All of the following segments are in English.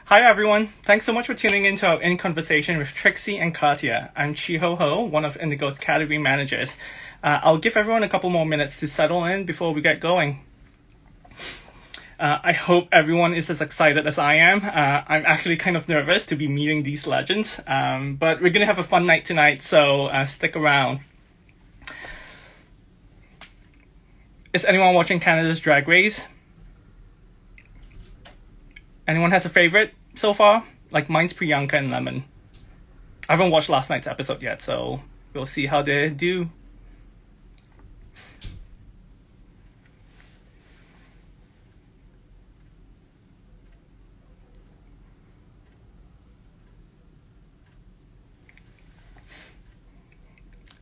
Hi everyone, thanks so much for tuning into our In Conversation with Trixie and Katya. I'm Chi Ho Ho, one of Indigo's category managers. I'll give everyone a couple more minutes to settle in before we get going. I hope everyone is as excited as I am. I'm actually kind of nervous to be meeting these legends, but we're gonna have a fun night tonight, so stick around. Is anyone watching Canada's Drag Race? Anyone has a favorite so far? Like mine's Priyanka and Lemon. I haven't watched last night's episode yet, so we'll see how they do.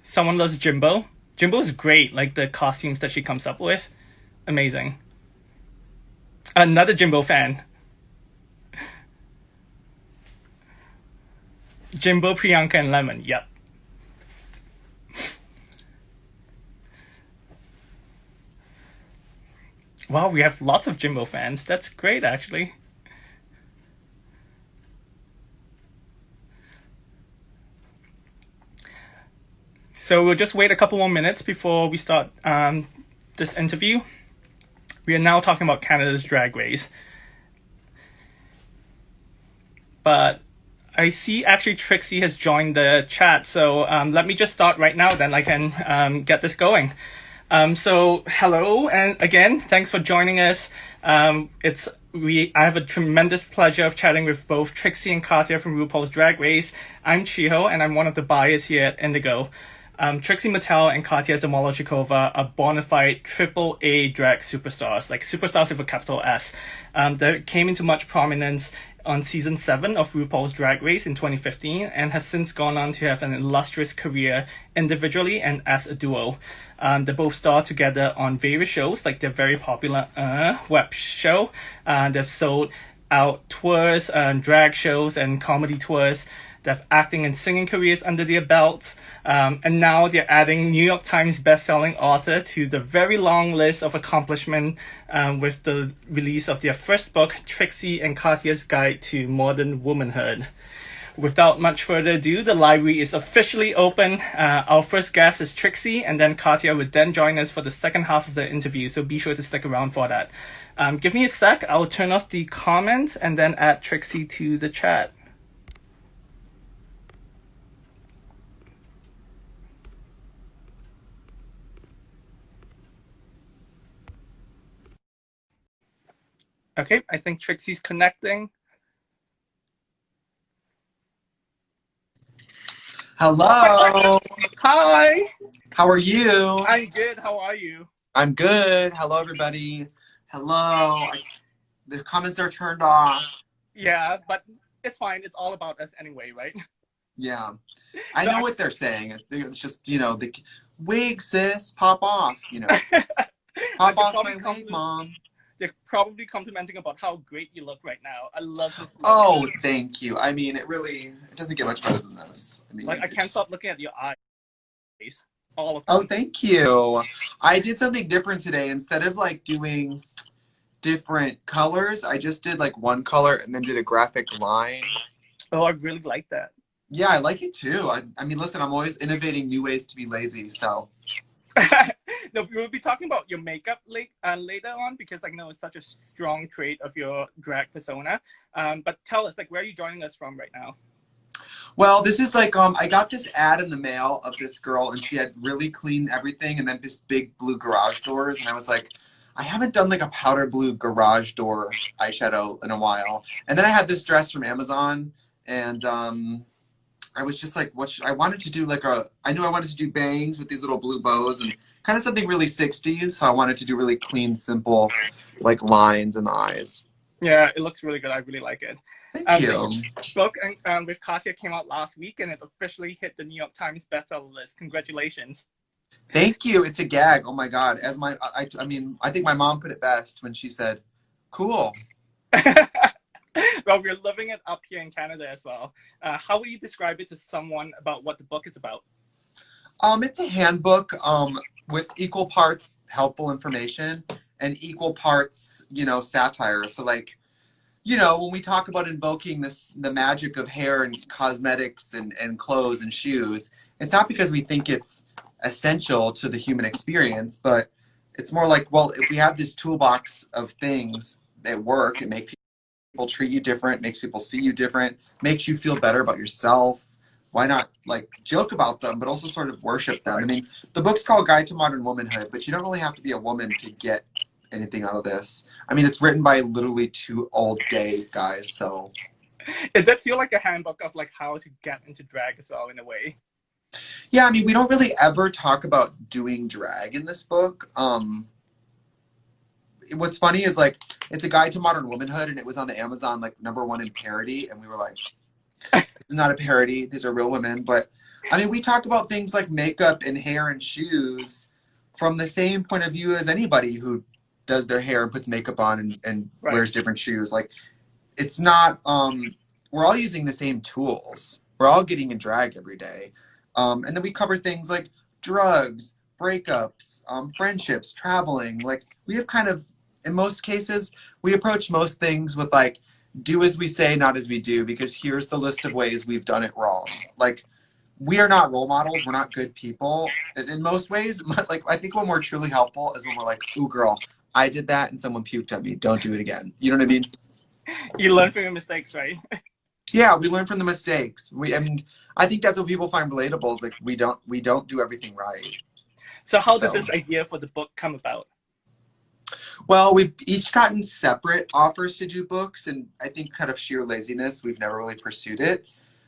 Someone loves Jimbo. Jimbo's great, like the costumes that she comes up with. Amazing. Another Jimbo fan. Jimbo, Priyanka, and Lemon. Yep. Wow, we have lots of Jimbo fans. That's great, actually. So we'll just wait a couple more minutes before we start this interview. We are now talking about Canada's Drag Race. But I see actually Trixie has joined the chat, so let me just start right now, then I can get this going. So hello, and again, thanks for joining us. I have a tremendous pleasure of chatting with both Trixie and Katya from RuPaul's Drag Race. I'm Chiho, and I'm one of the buyers here at Indigo. Trixie Mattel and Katya Zamolodchikova are bona fide triple A drag superstars, like superstars with a capital S. They came into much prominence on season 7 of RuPaul's Drag Race in 2015 and have since gone on to have an illustrious career individually and as a duo. They both star together on various shows, like their very popular web show. They've sold out tours, drag shows, and comedy tours. They have acting and singing careers under their belts. And now they're adding New York Times bestselling author to the very long list of accomplishment with the release of their first book, Trixie and Katya's Guide to Modern Womanhood. Without much further ado, the library is officially open. Our first guest is Trixie, and then Katya would then join us for the second half of the interview, so be sure to stick around for that. Give me a sec, I'll turn off the comments and then add Trixie to the chat. Okay, I think Trixie's connecting. Hello. Hi, How are you? I'm good. How are you? I'm good. Hello, everybody. Hello. The comments are turned off. Yeah, but it's fine. It's all about us anyway, right? Yeah. I know what they're saying. It's just, the wig, sis, pop off. Pop off my wig, mom. They're probably complimenting about how great you look right now. I love this look. Oh, thank you. I mean, it doesn't get much better than this. I mean, Like, I can't stop looking at your eyes. All of Oh, them. thank you. I did something different today. Instead of like doing different colors, I just did like one color and then did a graphic line. Oh, I really like that. Yeah, I like it too. I mean, listen, I'm always innovating new ways to be lazy, so. No, we'll be talking about your makeup later on because I know it's such a strong trait of your drag persona. But tell us, like, where are you joining us from right now? Well, this is like, I got this ad in the mail of this girl and she had really clean everything and then this big blue garage doors. And I was like, I haven't done like a powder blue garage door eyeshadow in a while. And then I had this dress from Amazon and, I was just like, I wanted to do like I knew I wanted to do bangs with these little blue bows and kind of something really 60s. So I wanted to do really clean, simple, like lines in the eyes. Yeah, it looks really good. I really like it. Thank you. The book with Katya came out last week and it officially hit the New York Times bestseller list. Congratulations. Thank you. It's a gag. Oh my God. I mean, I think my mom put it best when she said, cool. Well, we're living it up here in Canada as well. How would you describe it to someone about what the book is about? It's a handbook with equal parts helpful information and equal parts, satire. So like you know, when we talk about invoking the magic of hair and cosmetics and clothes and shoes, it's not because we think it's essential to the human experience, but it's more like, well, if we have this toolbox of things that work and make people treat you different, makes people see you different, makes you feel better about yourself, why not like joke about them, but also sort of worship them? I mean, the book's called Guide to Modern Womanhood, but you don't really have to be a woman to get anything out of this. I mean, it's written by literally two old gay guys, so It does feel like a handbook of like how to get into drag as well in a way. yeah. I mean, we don't really ever talk about doing drag in this book. What's funny is like it's a guide to modern womanhood, and it was on the Amazon like #1 in parody, and we were like, this is not a parody; these are real women. But I mean, we talk about things like makeup and hair and shoes from the same point of view as anybody who does their hair and puts makeup on and Right. wears different shoes. Like it's not we're all using the same tools. We're all getting in drag every day. And then we cover things like drugs, breakups, friendships, traveling. Like we have kind of in most cases, we approach most things with like do as we say, not as we do, because here's the list of ways we've done it wrong. Like we are not role models. We're not good people in most ways. Like I think when we're truly helpful is when we're like, "Ooh, girl, I did that and someone puked at me. Don't do it again." You know what I mean? You learn from your mistakes, right? Yeah, we learn from the mistakes. I mean, I think that's what people find relatable. Is like we don't do everything right. So how did So, this idea for the book come about? well, we've each gotten separate offers to do books, and I think kind of sheer laziness, we've never really pursued it.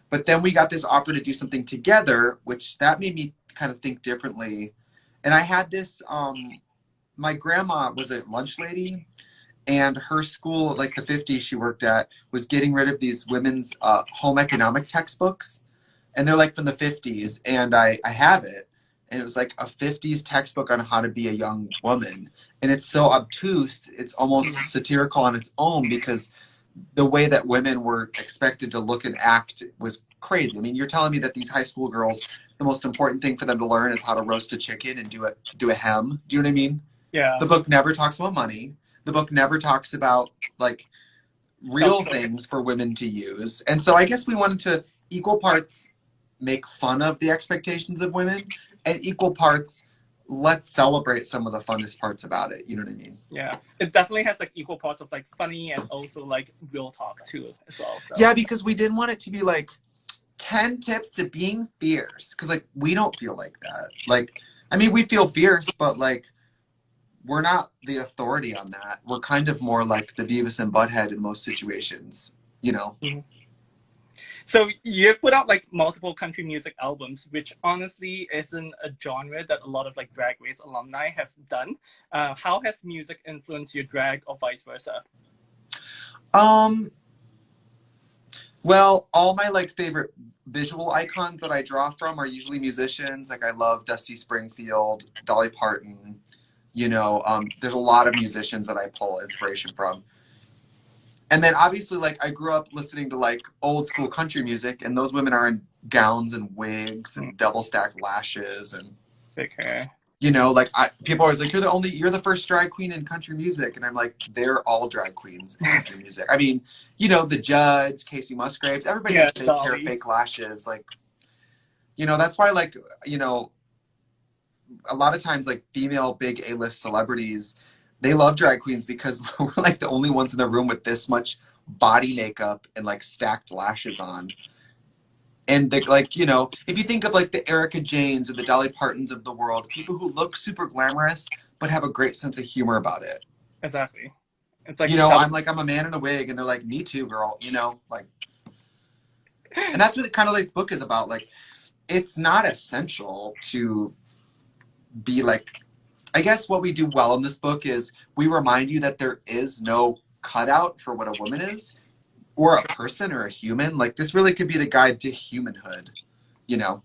But then we got this offer to do something together, which that made me kind of think differently. And I had this. My grandma was a lunch lady, and her school, like the 50s she worked at, was getting rid of these women's home economic textbooks, and they're like from the 50s, and I have it, and it was like a 50s textbook on how to be a young woman, and it's so obtuse it's almost satirical on its own because the way that women were expected to look and act was crazy. I mean, you're telling me that these high school girls, the most important thing for them to learn is how to roast a chicken and do a hem. Do you know what I mean? Yeah. The book never talks about money. The book never talks about like real things for women to use. And so I guess we wanted to equal parts make fun of the expectations of women and equal parts let's celebrate some of the funnest parts about it. You know what I mean? Yeah. It definitely has like equal parts of like funny and also like real talk too as well. So. Yeah, because we didn't want it to be like 10 tips to being fierce because like we don't feel like that. Like I mean we feel fierce, but like we're not the authority on that. We're kind of more like the Beavis and Butthead in most situations, you know. Mhm. So you've put out like multiple country music albums, which honestly isn't a genre that a lot of like Drag Race alumni have done. How has music influenced your drag or vice versa? Um well, all my like favorite visual icons that I draw from are usually musicians. Like I love Dusty Springfield, Dolly Parton, you know, there's a lot of musicians that I pull inspiration from. And then obviously like I grew up listening to like old school country music and those women are in gowns and wigs and double stacked lashes and Big hair. you know like people are always like you're the first drag queen in country music and I'm like they're all drag queens in country music. I mean, you know, the Judds, Casey Musgraves, everybody Yeah, has fake hair, Dolly. fake lashes, like you know that's why like you know a lot of times like female big A-list celebrities they love drag queens because we're like the only ones in the room with this much body makeup and like stacked lashes on. And the, like you know if you think of like the Erica Janes or the Dolly Partons of the world, people who look super glamorous but have a great sense of humor about it. Exactly. It's You like know, double. I'm a man in a wig and they're like me too girl, you know, like. And that's what kind of like this book is about. Like it's not essential to be like, I guess what we do well in this book is we remind you that there is no cutout for what a woman is or a person or a human. Like this really could be the guide to humanhood, you know.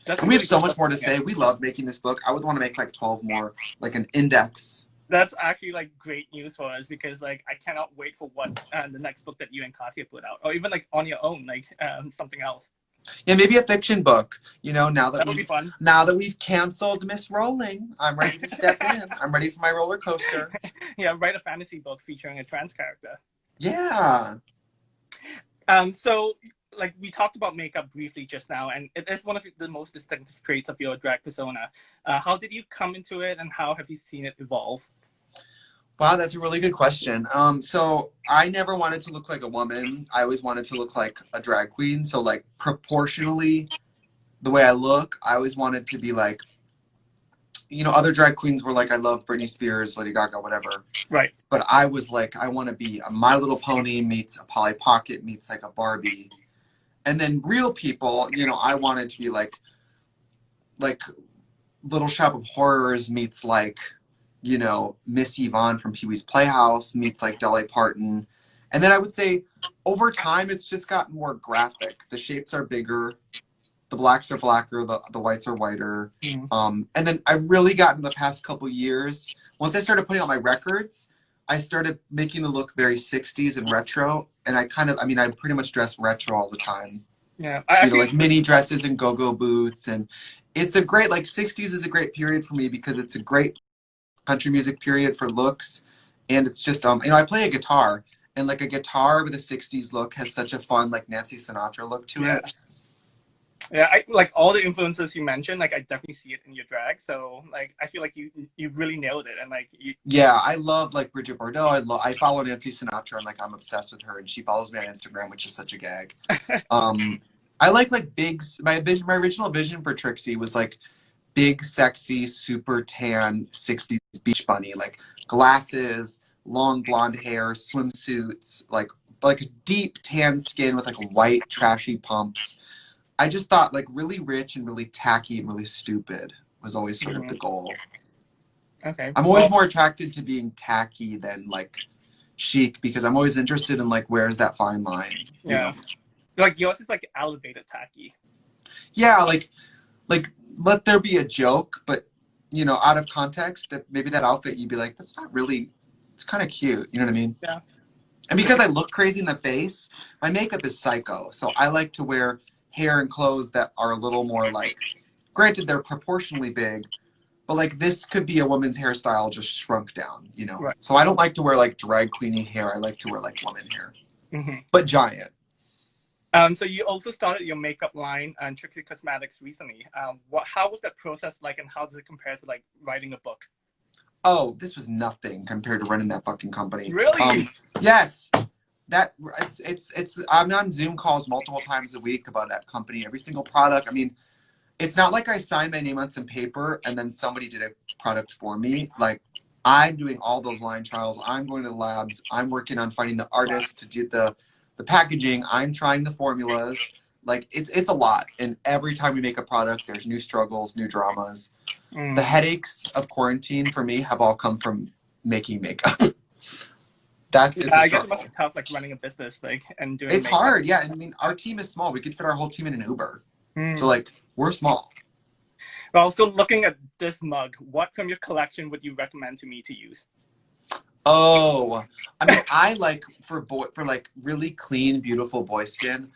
That's And we have really so good. much more to say. We love making this book. I would want to make like 12 more, like an index. That's actually like great news for us because like I cannot wait for what the next book that you and Katya put out, or even like on your own, like something else. Yeah, maybe a fiction book. You know, That would be fun. now that we've canceled Miss Rolling, I'm ready to step in. I'm ready for my roller coaster. Yeah, write a fantasy book featuring a trans character. Yeah. So like we talked about makeup briefly just now, and it is one of the most distinctive traits of your drag persona. How did you come into it, and how have you seen it evolve? Wow, that's a really good question. So I never wanted to look like a woman. I always wanted to look like a drag queen. So like proportionally, the way I look, I always wanted to be like, other drag queens were like, I love Britney Spears, Lady Gaga, whatever. Right. But I was like, I want to be a My Little Pony meets a Polly Pocket meets like a Barbie. And then real people, I wanted to be like Little Shop of Horrors meets like, Miss Yvonne from Pee Wee's Playhouse meets like Dolly Parton. And then I would say over time, it's just gotten more graphic. The shapes are bigger, the blacks are blacker, the whites are whiter. Mm. And then I've really gotten the past couple years, once I started putting out my records, I started making the look very 60s and retro. And I pretty much dress retro all the time. Yeah, I actually Like mini dresses and go-go boots. And it's a great, like 60s is a great period for me because it's a great country music period for looks. And it's just, I play a guitar and like a guitar with a 60s look has such a fun, like Nancy Sinatra look to yeah. it. Yeah, I like all the influences you mentioned. Like, I definitely see it in your drag. So, like, I feel like you really nailed it. And like, you, Yeah, I love like Bridget Bardot. I follow Nancy Sinatra and like I'm obsessed with her and she follows me on Instagram, which is such a gag. Um, I like big. My original vision for Trixie was like big, sexy, super tan '60s beach bunny, like glasses, long blonde hair, swimsuits, like deep tan skin with like white trashy pumps. I just thought like really rich and really tacky and really stupid was always sort of mhm. the goal. Okay. I'm always Well, more attracted to being tacky than like chic because I'm always interested in like where's that fine line, yeah. Like yours is like elevated tacky. Yeah, like let there be a joke, but out of context, that maybe that outfit you'd be like, that's not really. It's kind of cute. You know what I mean? Yeah. And because I look crazy in the face, my makeup is psycho. So I like to wear hair and clothes that are a little more like. Granted, they're proportionally big, but like this could be a woman's hairstyle just shrunk down. Right. So I don't like to wear like drag queeny hair. I like to wear like woman hair, Hmm. but giant. So you also started your makeup line and Trixie Cosmetics recently. How was that process like, and how does it compare to like writing a book? Oh, this was nothing compared to running that fucking company. Really? Yes, that it's. I'm on Zoom calls multiple times a week about that company, every single product. I mean, it's not like I signed my name on some paper and then somebody did a product for me. Like I'm doing all those line trials. I'm going to the labs. I'm working on finding the Wow. artists to do the packaging. I'm trying the formulas. Like it's a lot. And every time we make a product, there's new struggles, new dramas. The Mm. headaches of quarantine for me have all come from making makeup. Yeah, It's a I guess it must struggle. be tough, like running a business, like and doing It's makeup. hard, yeah. And I mean, our team is small. We could fit our whole team in an Uber. So Mm. like, we're small. Well, so looking at this mug, what from your collection would you recommend to me to use? Oh, I mean, I like for like really clean, beautiful boy skin.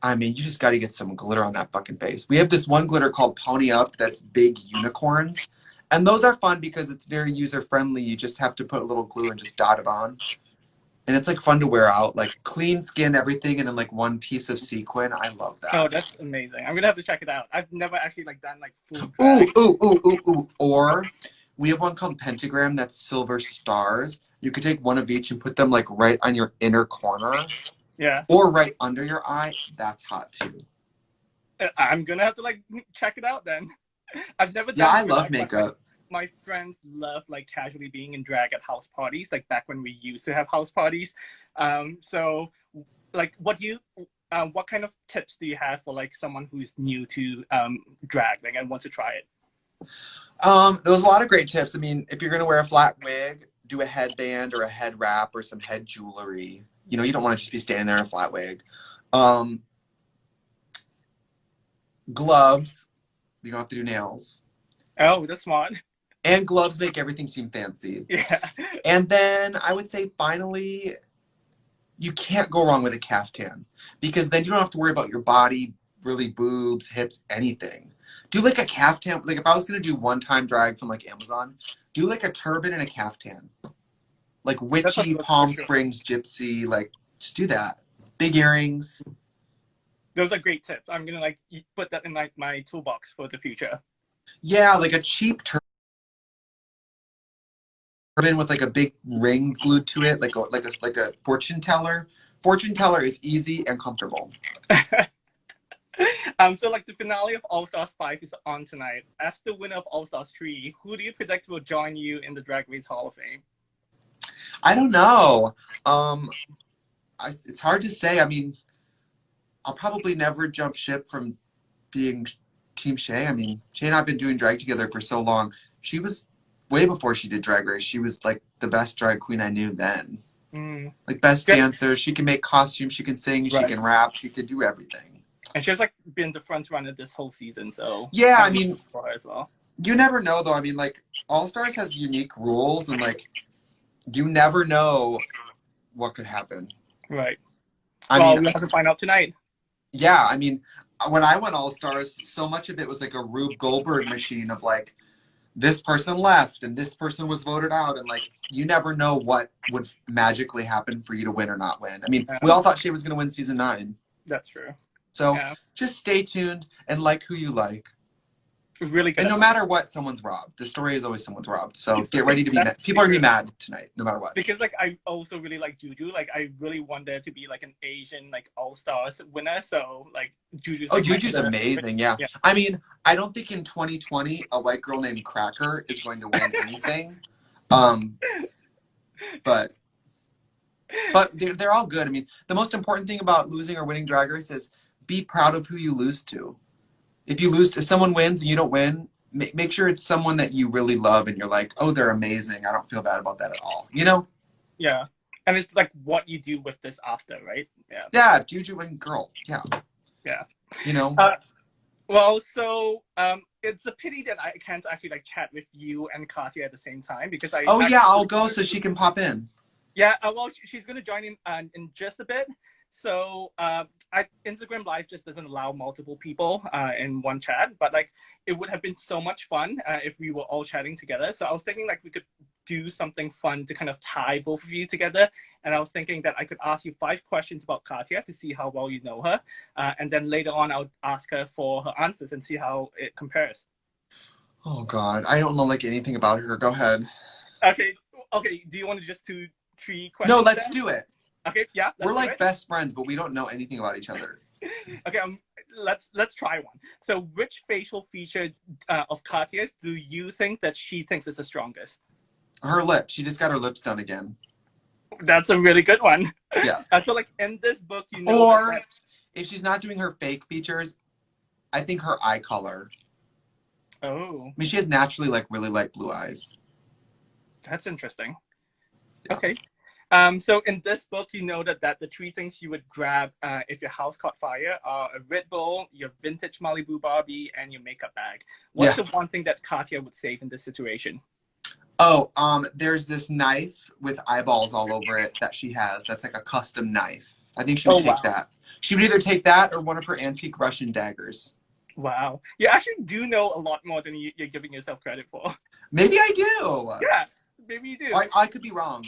I mean, you just got to get some glitter on that fucking face. We have this one glitter called Pony Up that's big unicorns, and those are fun because it's very user friendly. You just have to put a little glue and just dot it on, and it's like fun to wear out. Like clean skin, everything, and then like one piece of sequin. I love Oh, that. that's amazing. I'm gonna have to check it out. I've never actually like done like full Ooh, drag. ooh, ooh, ooh, ooh. Or we have one called Pentagram that's silver stars. You could take one of each and put them like right on your inner corner Yeah. or right under your eye. That's hot too. I'm gonna have to like check it out then. I've never Yeah, done I love drag, but like makeup. my friends love like casually being in drag at house parties, like back when we used to have house parties. So like, what kind of tips do you have for like someone who's new to drag, like and wants to try it? There was a lot of great tips. I mean, if you're gonna wear a flat wig, do a headband or a head wrap or some head jewelry. You don't want to just be standing there in a flat wig. Um, Gloves. You don't have to do nails. Oh, that's smart. And gloves make everything seem fancy. Yeah. And then I would say finally, you can't go wrong with a caftan because then you don't have to worry about your body, really boobs, hips, anything. Do like a caftan. Like if I was gonna do one time drag from like Amazon, do like a turban and a caftan. Like That's a witchy, look for Palm sure. Springs, gypsy. Like, just do that. Big earrings. Those are great tips. I'm gonna like put that in like my toolbox for the future. Yeah, like a cheap turban with like a big ring glued to it, like a fortune teller. Fortune teller is easy and comfortable. So like the finale of All Stars 5 is on tonight. As the winner of All Stars 3, who do you predict will join you in the Drag Race Hall of Fame? I don't know. Um, it's hard to say. I mean, I'll probably never jump ship from being Team Shay. I mean, Shay and I have been doing drag together for so long. She was way before she did Drag Race. She was like the best drag queen I knew then. Mm. Like best Good. dancer. She can make costumes. She can sing. She Right. can rap. She could do everything. And she's like been the front runner this whole season, so Yeah, I I'm mean, looking for her as well. you never know though. I mean, like All Stars has unique rules, and like you never know what could happen. Right. I Well, mean, we'll have to find out tonight. yeah, I mean, when I went All Stars, so much of it was like a Rube Goldberg machine of like this person left and this person was voted out, and like you never know what would magically happen for you to win or not win. I mean, we Yeah, all thought she was going to win season 9, that's true. so Yeah. just stay tuned and like who you like. Really good And at no that. matter what, someone's robbed. The story is always someone's robbed. So It's get ready to be mad. People are gonna be mad tonight, no matter what. because like I also really like Juju. Like I really want there to be like an Asian like All Stars winner. So like Juju's Oh, like my Juju's other amazing. Yeah. yeah. I mean, I don't think in 2020 a white girl named Cracker is going to win anything. Um, but they're all good. I mean, the most important thing about losing or winning Drag Race is be proud of who you lose to. If someone wins and you don't win, make sure it's someone that you really love and you're like, oh, they're amazing. I don't feel bad about that at all. You know? Yeah. And it's like what you do with this after, right? Yeah. Yeah, Juju and girl. Yeah. Yeah. You know? Well, so it's a pity that I can't actually like chat with you and Katya at the same time because I Oh yeah, I'll actually go so she can pop in. yeah, well, she's gonna join in just a bit. So, Instagram Live just doesn't allow multiple people in one chat, but like it would have been so much fun if we were all chatting together. So I was thinking like we could do something fun to kind of tie both of you together. And I was thinking that I could ask you 5 questions about Katya to see how well you know her, and then later on I'll ask her for her answers and see how it compares. Oh God, I don't know like anything about her. Go ahead. Okay, okay. Do you want to just do 3 No, questions let's then? do it. Okay, yeah, We're let's do like it. best friends, but we don't know anything about each other. Okay, let's try one. So, which facial feature of Katya's do you think that she thinks is the strongest? Her lips. She just got her lips done again. That's a really good one. Yeah. I feel like in this book, you know Or if she's not doing her fake features, I think her eye color. Oh, I mean, she has naturally like really light blue eyes. that's interesting. Yeah. Okay. So in this book, you know that the 3 things you would grab if your house caught fire are a Red Bull, your vintage Malibu Barbie, and your makeup bag. What's Yeah. the one thing that Katya would save in this situation? Oh, there's this knife with eyeballs all over it that she has. That's like a custom knife. I think she would Oh take wow, that. She would either take that or one of her antique Russian daggers. wow! You actually do know a lot more than you're giving yourself credit for. Maybe I do. Yeah, maybe you do. I could be wrong.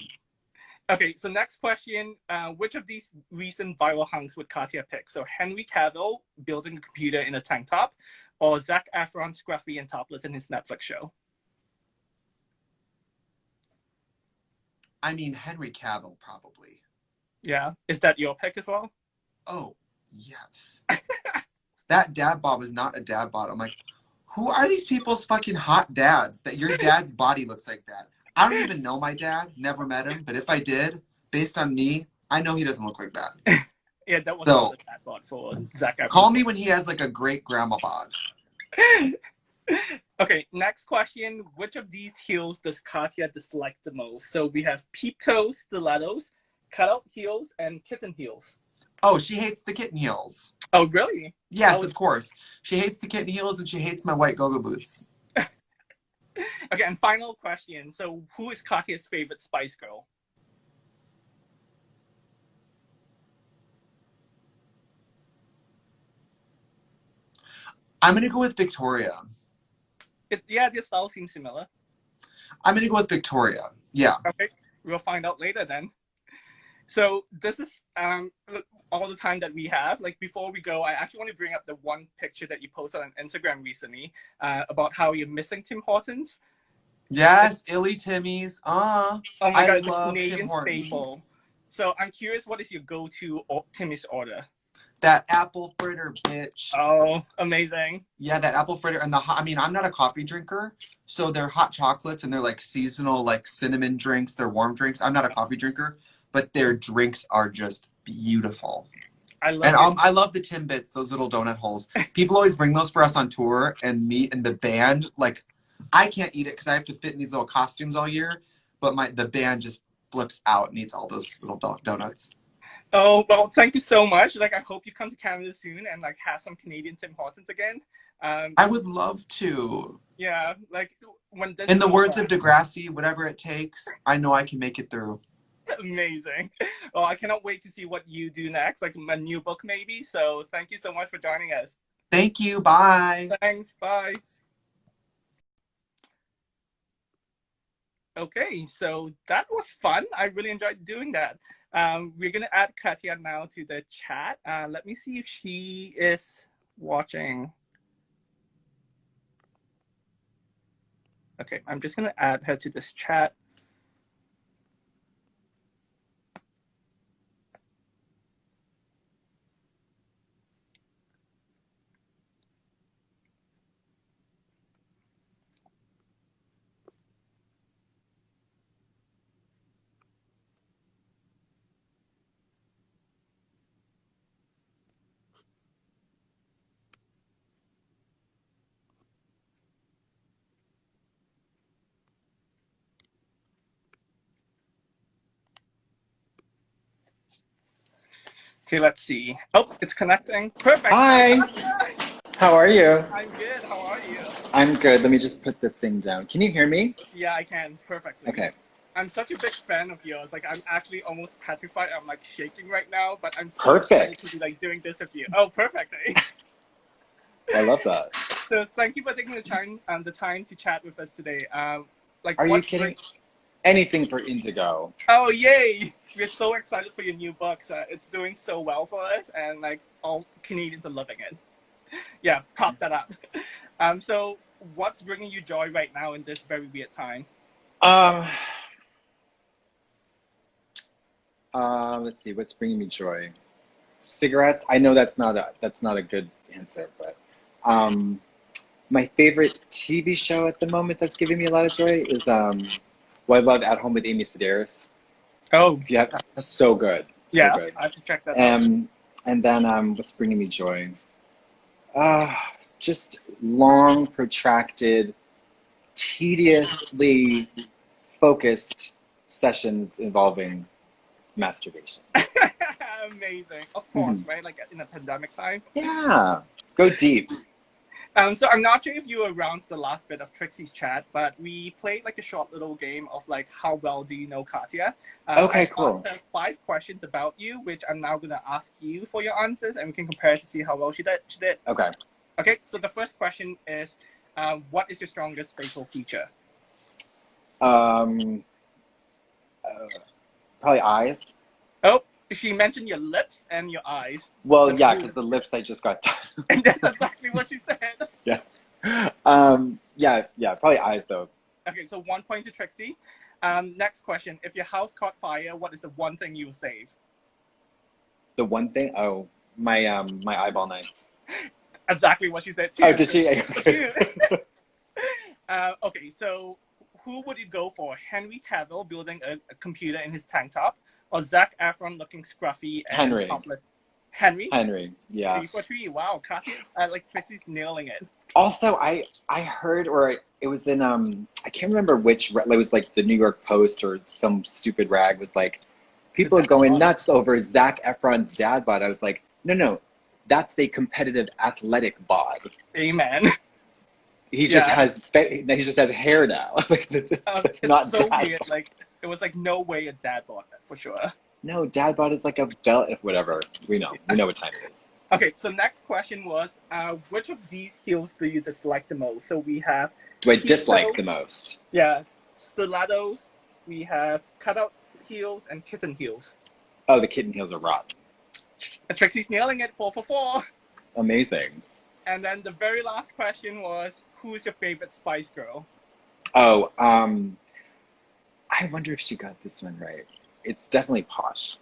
Okay, so next question. Which of these recent viral hunks would Katya pick? So Henry Cavill building a computer in a tank top, or Zac Efron scruffy and topless in his Netflix show? I mean, Henry Cavill probably. Yeah, is that your pick as well? Oh, yes. That dad bod was not a dad bod. I'm like, who are these people's fucking hot dads that your dad's body looks like that? I don't even know my dad, never met him, but if I did, based on me, I know he doesn't look like that. Yeah, that was not So a bad bot for Zac Efron. call me when he has like a great grandma bod. Okay, next question. Which of these heels does Katya dislike the most? So we have peep toes, stilettos, cutout heels, and kitten heels. Oh, she hates the kitten heels. Oh, really? Yes, of course. She hates the kitten heels and she hates my white go-go boots. Okay, and final question. So who is Katya's favorite Spice Girl? I'm gonna go with Victoria. Yeah, their style seems similar. I'm gonna go with Victoria. Yeah. Okay, we'll find out later then. So this is all the time that we have. Like before we go, I actually want to bring up the one picture that you posted on Instagram recently about how you're missing Tim Hortons. Yes, Illy Timmy's. Oh my I god, it's a love Tim Canadian Hortons. staple. So I'm curious, what is your go-to Timmy's order? That apple fritter, bitch. Oh, amazing. Yeah, that apple fritter and I mean, I'm not a coffee drinker, so they're hot chocolates and they're like seasonal, like cinnamon drinks. They're warm drinks. I'm not a coffee drinker, but their drinks are just beautiful. I love And your I love the Timbits, those little donut holes. People always bring those for us on tour, and me and the band, like, I can't eat it because I have to fit in these little costumes all year, but the band just flips out and eats all those little donuts. Oh, well, thank you so much. Like, I hope you come to Canada soon and like have some Canadian Tim Hortons again. I would love to. Yeah, like when this In the goes words of on. Degrassi, whatever it takes, I know I can make it through. Amazing. Well, I cannot wait to see what you do next, like a new book maybe. So thank you so much for joining us. Thank you. Bye. Thanks. Bye. Okay, so that was fun. I really enjoyed doing that. We're gonna add Katya now to the chat. Let me see if she is watching. Okay, I'm just gonna add her to this chat. Okay, let's see. Oh, it's connecting. Perfect. Hi, Hi, Katya. how are you? I'm good. How are you? I'm good. Let me just put the thing down. Can you hear me? Yeah, I can perfectly. Okay, I'm such a big fan of yours. Like, I'm actually almost petrified. I'm like shaking right now, but I'm so excited to be perfect. like doing this with you. Oh, perfect. I love that. So thank you for taking the time to chat with us today. Like Are you what's bring? kidding? Anything for Indigo. Oh yay! We're so excited for your new books. It's doing so well for us, and like all Canadians are loving it. Yeah, pop that up. So what's bringing you joy right now in this very weird time? Um, let's see, what's bringing me joy? Cigarettes? I know that's not a good answer, but um, my favorite TV show at the moment that's giving me a lot of joy is well, I love At Home with Amy Sedaris. Oh If you have, so good, so yeah, good. I have to check that out. And then what's bringing me joy? Uh, just long, protracted, tediously focused sessions involving masturbation. Amazing, of course, right? Like in a pandemic time. Yeah, go deep. So I'm not sure if you were around the last bit of Trixie's chat, but we played like a short little game of like how well do you know Katya? I Okay, asked cool. her 5 questions about you, which I'm now gonna ask you for your answers, and we can compare to see how well she did. Okay. Okay. So the first question is, what is your strongest facial feature? Um, uh, probably eyes. Oh, she mentioned your lips and your eyes. Well, Let's yeah, do because it. the lips I just got done. And that's exactly what she said. Yeah. Yeah, probably eyes though. Okay, so 1 point to Trixie. Next question: if your house caught fire, what is the one thing you will save? The one thing, oh, my eyeball knife. Exactly what she said Oh, too. did she? Okay. Cute. Okay, so who would you go for? Henry Cavill building a computer in his tank top, or Zac Efron looking scruffy and Henry. topless? Henry, Henry. Yeah. 3 for 3. Wow, Katya's like Trixie's nailing it. Also, I heard, or it was in I can't remember which. It was like the New York Post or some stupid rag was like, The people are dad going bod. nuts over Zac Efron's dad bod. I was like, no, that's a competitive athletic bod. Amen. He just Yeah, has hair now. Like it's it's not so dad weird. bod. Like it was like no way a dad bod for sure. No, dad bod is like a belt. Whatever. We know what time it is. Okay, so next question was, which of these heels do you dislike the most? So we have Do I heel dislike toe. the most? Yeah. stilettos, we have cutout heels, and kitten heels. Oh, the kitten heels are rotten. And Trixie's nailing it, 4 for 4. Amazing. And then the very last question was, who is your favorite Spice Girl? Oh, I wonder if she got this one right. It's definitely Posh.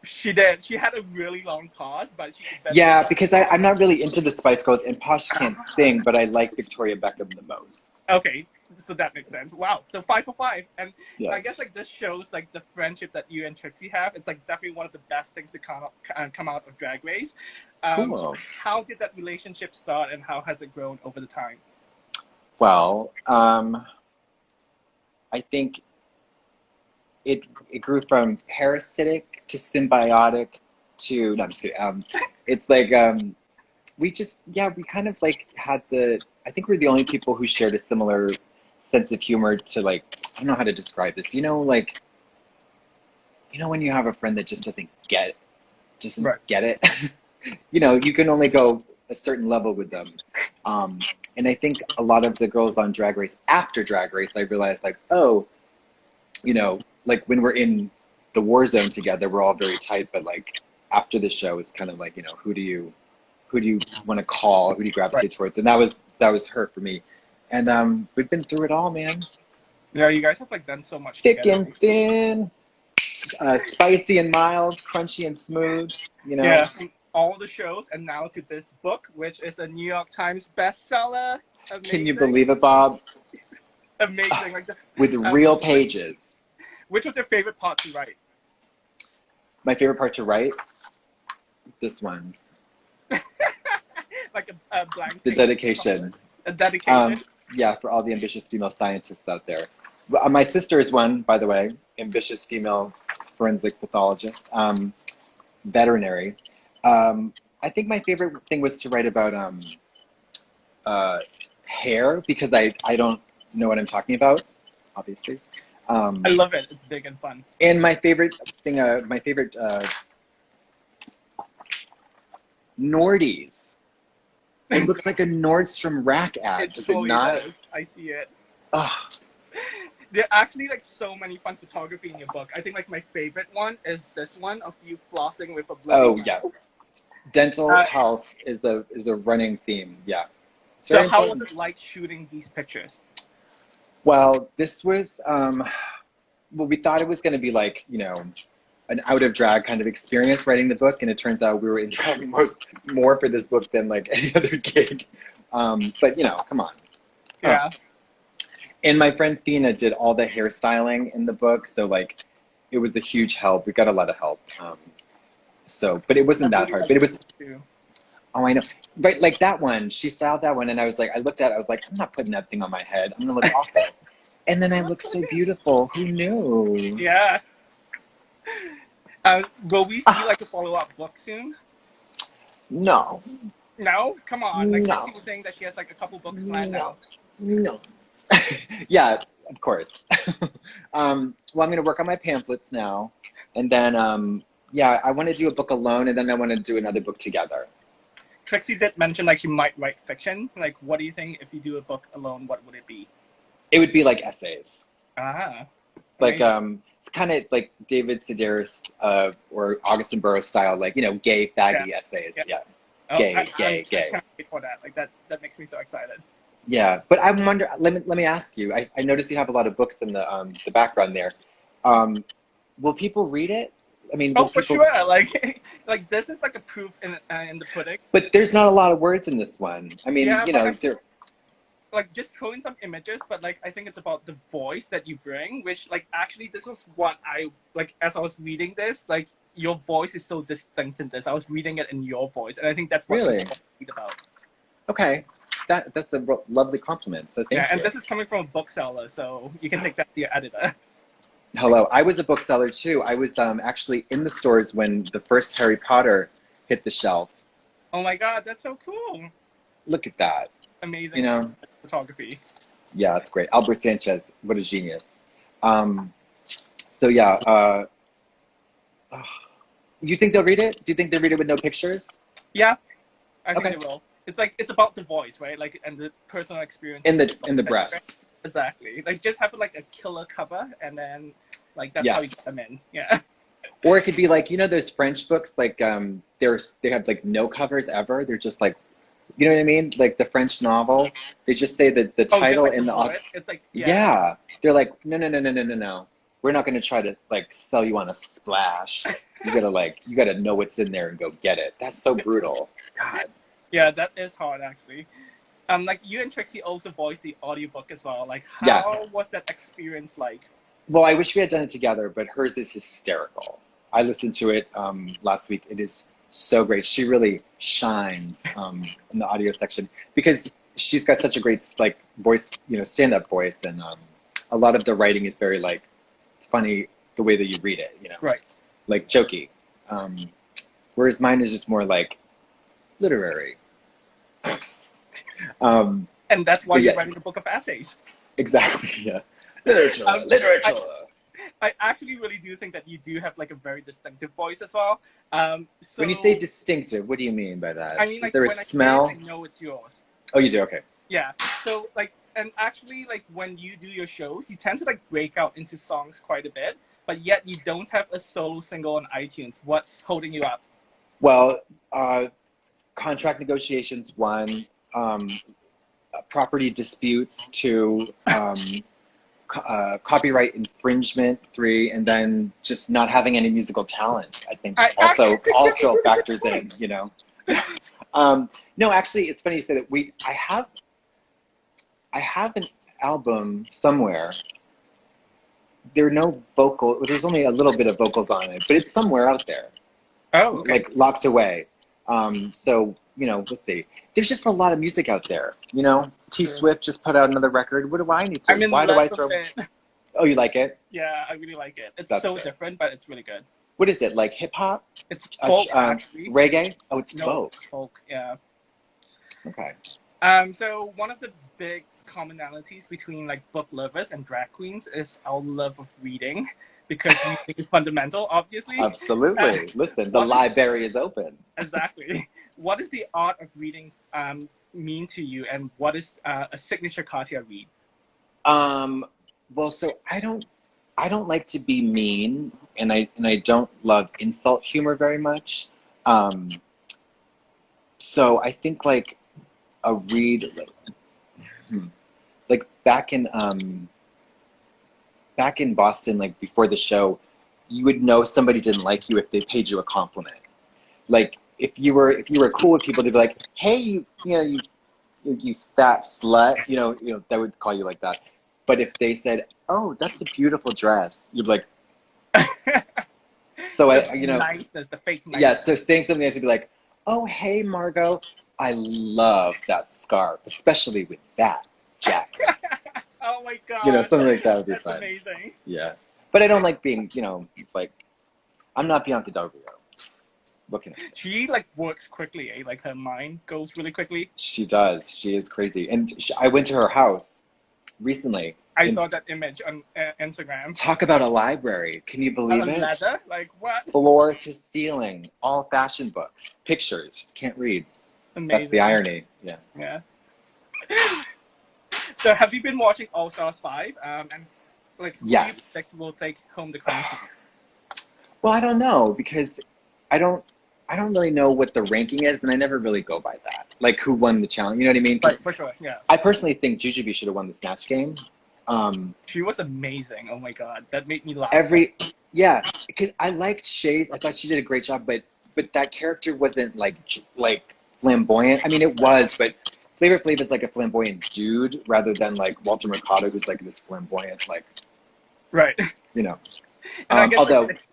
She did. She had a really long pause, but she could Yeah, because I'm not really into the Spice Girls, and Posh can't sing, but I like Victoria Beckham the most. Okay, so that makes sense. Wow, so 5 for 5, and Yes. I guess like this shows like the friendship that you and Trixie have. It's like definitely one of the best things to come out of Drag Race. Cool. How did that relationship start, and how has it grown over the time? Well, I think it grew from parasitic to symbiotic to, no, I'm just kidding. It's like we kind of like had I think we're the only people who shared a similar sense of humor to, like, I don't know how to describe this. Like, when you have a friend that just doesn't get it, you can only go a certain level with them. And I think a lot of the girls on Drag Race, after Drag Race, I realized, like, oh, like when we're in the war zone together, we're all very tight, but like after the show, it's kind of like, who do you want to call? Who do you gravitate towards? And that was her for me. And we've been through it all, man. Yeah, you guys have like done so much Thick together. and thin, spicy and mild, crunchy and smooth. Yeah, from all the shows, and now to this book, which is a New York Times bestseller. Amazing. Can you believe it, Bob? Amazing. Like with real pages. Which was your favorite part to write? My favorite part to write? This one. Like a blank. The dedication. A dedication? Yeah, for all the ambitious female scientists out there. My sister is one, by the way, ambitious female forensic pathologist, veterinary. I think my favorite thing was to write about hair, because I don't know what I'm talking about, obviously. I love it. It's big and fun. And my favorite thing, Nordies. It looks like a Nordstrom Rack ad. Does it not? Does. I see it. Oh. There are actually like so many fun photography in your book. I think like my favorite one is this one of you flossing with a blue. Oh yeah. Dental health is a running theme. Yeah. So how was it like shooting these pictures? Well, this was we thought it was going to be like, an out of drag kind of experience writing the book, and it turns out we were in drag more for this book than like any other gig. But come on. Yeah. And my friend Fina did all the hairstyling in the book, so like it was a huge help. We got a lot of help. But it wasn't that hard. But it was. Oh, I know. Right, like that one. She styled that one, and I was like, I looked at it. I was like, I'm not putting that thing on my head. I'm gonna look awful. And then I looked so beautiful. Who knew? Yeah. Will we see like a follow-up book soon? No. No? Come on. Like No. Trixie was saying that she has like a couple books planned now. No. Yeah, of course. Well, I'm going to work on my pamphlets now. And then, I want to do a book alone, and then I want to do another book together. Trixie did mention like she might write fiction. Like, what do you think if you do a book alone, what would it be? It would be like essays. Ah. Like, it's kind of like David Sedaris or Augustin Burroughs style, like, gay, faggy essays. Yeah. Oh, Gay. I can't wait for that. Like, that makes me so excited. Yeah, but I wonder. Let me ask you. I noticed you have a lot of books in the background there. Will people read it? I mean, for sure. Like this is like a proof in the pudding. But there's not a lot of words in this one. I mean, they're like just throwing some images, but like I think it's about the voice that you bring, which like actually this was what I like as I was reading this. Like your voice is so distinct in this. I was reading it in your voice, and I think that's what really people read about. Okay. That's a lovely compliment. So thank you. And this is coming from a bookseller, so you can take that to your editor. Hello, I was a bookseller too. I was actually in the stores when the first Harry Potter hit the shelf. Oh my God, that's so cool! Look at that. Amazing. Photography. Yeah, it's great. Albert Sanchez, what a genius. So yeah. You think they'll read it? Do you think they'll read it with no pictures? Yeah, I think they will. It's like it's about the voice, right? Like and the personal experience. In the breasts. Exactly. Like just have like a killer cover, and then like that's how you Yes. get them in. Yeah. Or it could be like, you know, those French books, like they have like no covers ever. They're just like, you know what I mean? Like the French novels, they just say that the Oh, just title like the and the bullet. It's like yeah. yeah. They're like, no, no, no, no, no, no, no. We're not going to try to like sell you on a splash. You gotta know what's in there and go get it. That's so brutal. God. Yeah, that is hard actually. Like you and Trixie also voiced the audiobook as well. Like, Yeah. how was that experience like? Well, I wish we had done it together, but hers is hysterical. I listened to it last week. It is so great. She really shines in the audio section because she's got such a great like voice, you know, stand-up voice, and a lot of the writing is very like funny the way that you read it, you know, Right. like jokey. Whereas mine is just more like literary. And that's why But you're yeah, writing a book of essays. exactly. Yeah, literature, literature. I actually really do think that you do have like a very distinctive voice as well. When you say So distinctive, what do you mean by that? I mean, Is like there a when I hear it, I smell? know it's yours. Oh, you do? Okay. Yeah. So like, and actually, like when you do your shows, you tend to like break out into songs quite a bit, but yet you don't have a solo single on iTunes. What's holding you up? Well, contract negotiations, one, property disputes, two, copyright infringement, three, and then just not having any musical talent, I think I actually think that's a also really good factors in, point. you know. No, actually, it's funny you say that. I have an album somewhere. There are no vocal. There's only a little bit of vocals on it, but it's somewhere out there, Oh, okay. like locked away. So you know, we'll see. There's just a lot of music out there. You know, T Sure. Swift just put out another record. What do I need to? I'm in Why do love I with throw? it. Oh, you like it? Yeah, I really like it. It's That's so good. different, but it's really good. What is it, like hip hop? It's folk actually. Reggae? Oh, it's No, folk. it's folk. Yeah. Okay. So one of the big commonalities between like book lovers and drag queens is our love of reading, because reading is fundamental, obviously. Absolutely. Listen, the What is library is open. exactly what is the art of reading mean to you, and what is a signature Katya read? Um, well, so I don't like to be mean, and I don't love insult humor very much. Um, so I think like a read like back in Boston, like before the show, you would know somebody didn't like you if they paid you a compliment. Like if you were cool with people, they'd be like, "Hey, you fat slut," that would call you like that. But if they said, "Oh, that's a beautiful dress," you'd be like, so The I, niceness, the fake yeah. niceness. So saying something else would be like, "Oh, hey, Margot, I love that scarf, especially with that jacket." Oh my god, Something like that would be that's fun. amazing. Yeah. But I don't like being, like, I'm not Bianca Del Rio. What can I say? She like works quickly, eh? Like her mind goes really quickly. She does. She is crazy. And I went to her house recently. I And saw that image on Instagram. talk about a library. Can you A believe it? leather, like what? Floor to ceiling, all fashion books, pictures. Can't read. That's the Amazing. irony. Yeah. Yeah. So have you been watching All Stars 5? And like who do you Yes. think will take home the crown? Well, I don't know because I don't really know what the ranking is, and I never really go by that. Like who won the challenge? You know what I mean? 'Cause Right, for sure. Yeah. I personally think Jujubee should have won the Snatch Game. She was amazing. Oh my god, that made me laugh. Yeah, because I liked Shay's. I thought she did a great job, but that character wasn't like flamboyant. I mean, it was, but Flavor Flav is like a flamboyant dude rather than like Walter Mercado, who's like this flamboyant, like, Right. you know. And I guess Although like,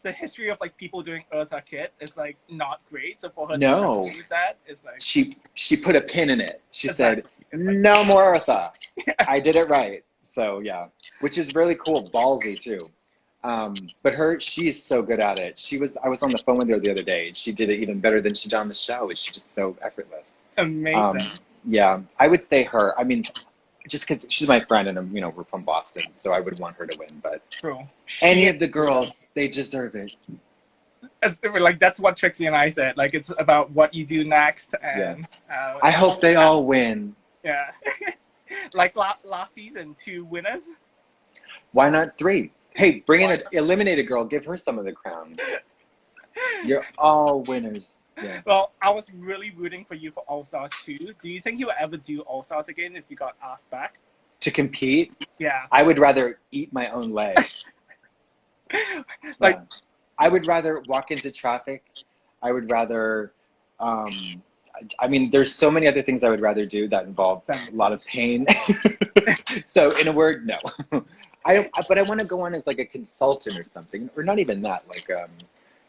the history of like people doing Eartha Kitt is like not great. So for her No. to do that is like she put a pin in it. She Exactly. said, It's like- "No more Eartha." I did it right. So yeah, which is really cool, ballsy too. But she is so good at it. I was on the phone with her the other day, and she did it even better than she did on the show. She's just so effortless. amazing. Yeah, I would say her. I mean, just because she's my friend, and we're from Boston, so I would want her to win. But True. any of the girls, they deserve it. Like that's what Trixie and I said. Like it's about what you do next, and I hope they all win. Yeah. Like last season, 2 winners. Why not 3? Hey, bring in Why an eliminated girl. Give her some of the crown. You're all winners. Yeah. Well, I was really rooting for you for All Stars too. Do you think you would ever do All Stars again if you got asked back? To compete, Yeah. I would rather eat my own leg. Like, Yeah. I would rather walk into traffic. I would rather, um, I mean, there's so many other things I would rather do that involve that a makes lot of sense. pain. So, in a word, no. But I want to go on as like a consultant or something, or not even that. Like,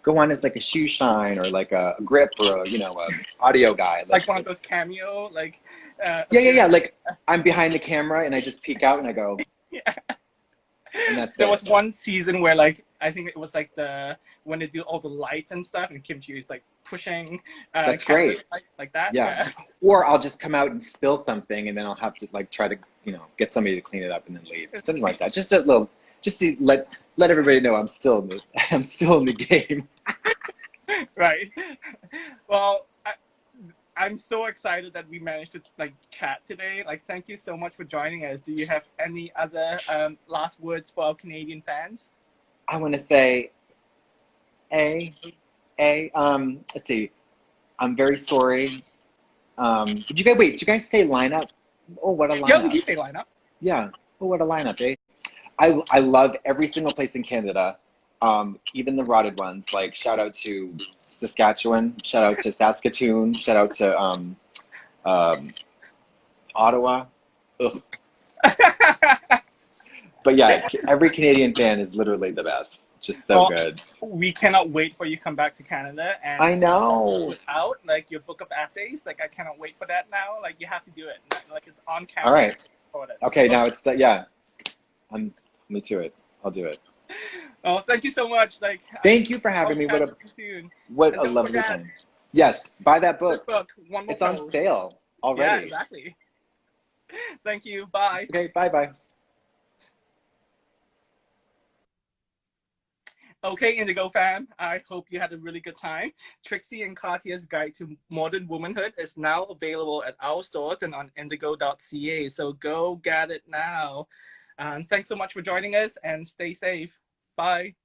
go on as like a shoe shine or like a grip or a audio guy. Like one of those cameo, like, Yeah. appearances. Like I'm behind the camera and I just peek out and I go, Yeah. and that's There was it. one season where, like, I think it was like when they do all the lights and stuff, and Kim Chiu is like pushing That's cameras great. like that. Yeah. Yeah. Or I'll just come out and spill something and then I'll have to like try to, get somebody to clean it up and then leave. Something like that. Just a little, just to let everybody know I'm still I'm still in the game. Right. Well, I'm so excited that we managed to like chat today. Like, thank you so much for joining us. Do you have any other last words for our Canadian fans? I want to say, let's see. I'm very sorry. Did you guys say lineup? Oh, what a Yeah, we lineup. do say lineup. Yeah. Oh, what a lineup, eh? I love every single place in Canada, even the rotted ones. Like shout out to Saskatchewan, shout out to Saskatoon, shout out to um, Ottawa. Ugh. But yeah, every Canadian fan is literally the best. Just so Well, good. we cannot wait for you to come back to Canada and I see what you know. put out, like your book of essays. Like, I cannot wait for that now. Like, you have to do it. Like, it's on All camera. right. Record it. Okay, now it's yeah. Me to it. I'll do it. Oh, thank you so much. Like, Thank you for I'll having me. chat with you soon. What And a don't lovely forget time. Yes, buy that this book. book, One More It's on Pose. sale Yeah, already. exactly. Thank you. Bye. Okay, bye. Okay, Indigo fam, I hope you had a really good time. Trixie and Katya's Guide to Modern Womanhood is now available at our stores and on indigo.ca, so go get it now. Thanks so much for joining us and stay safe. Bye.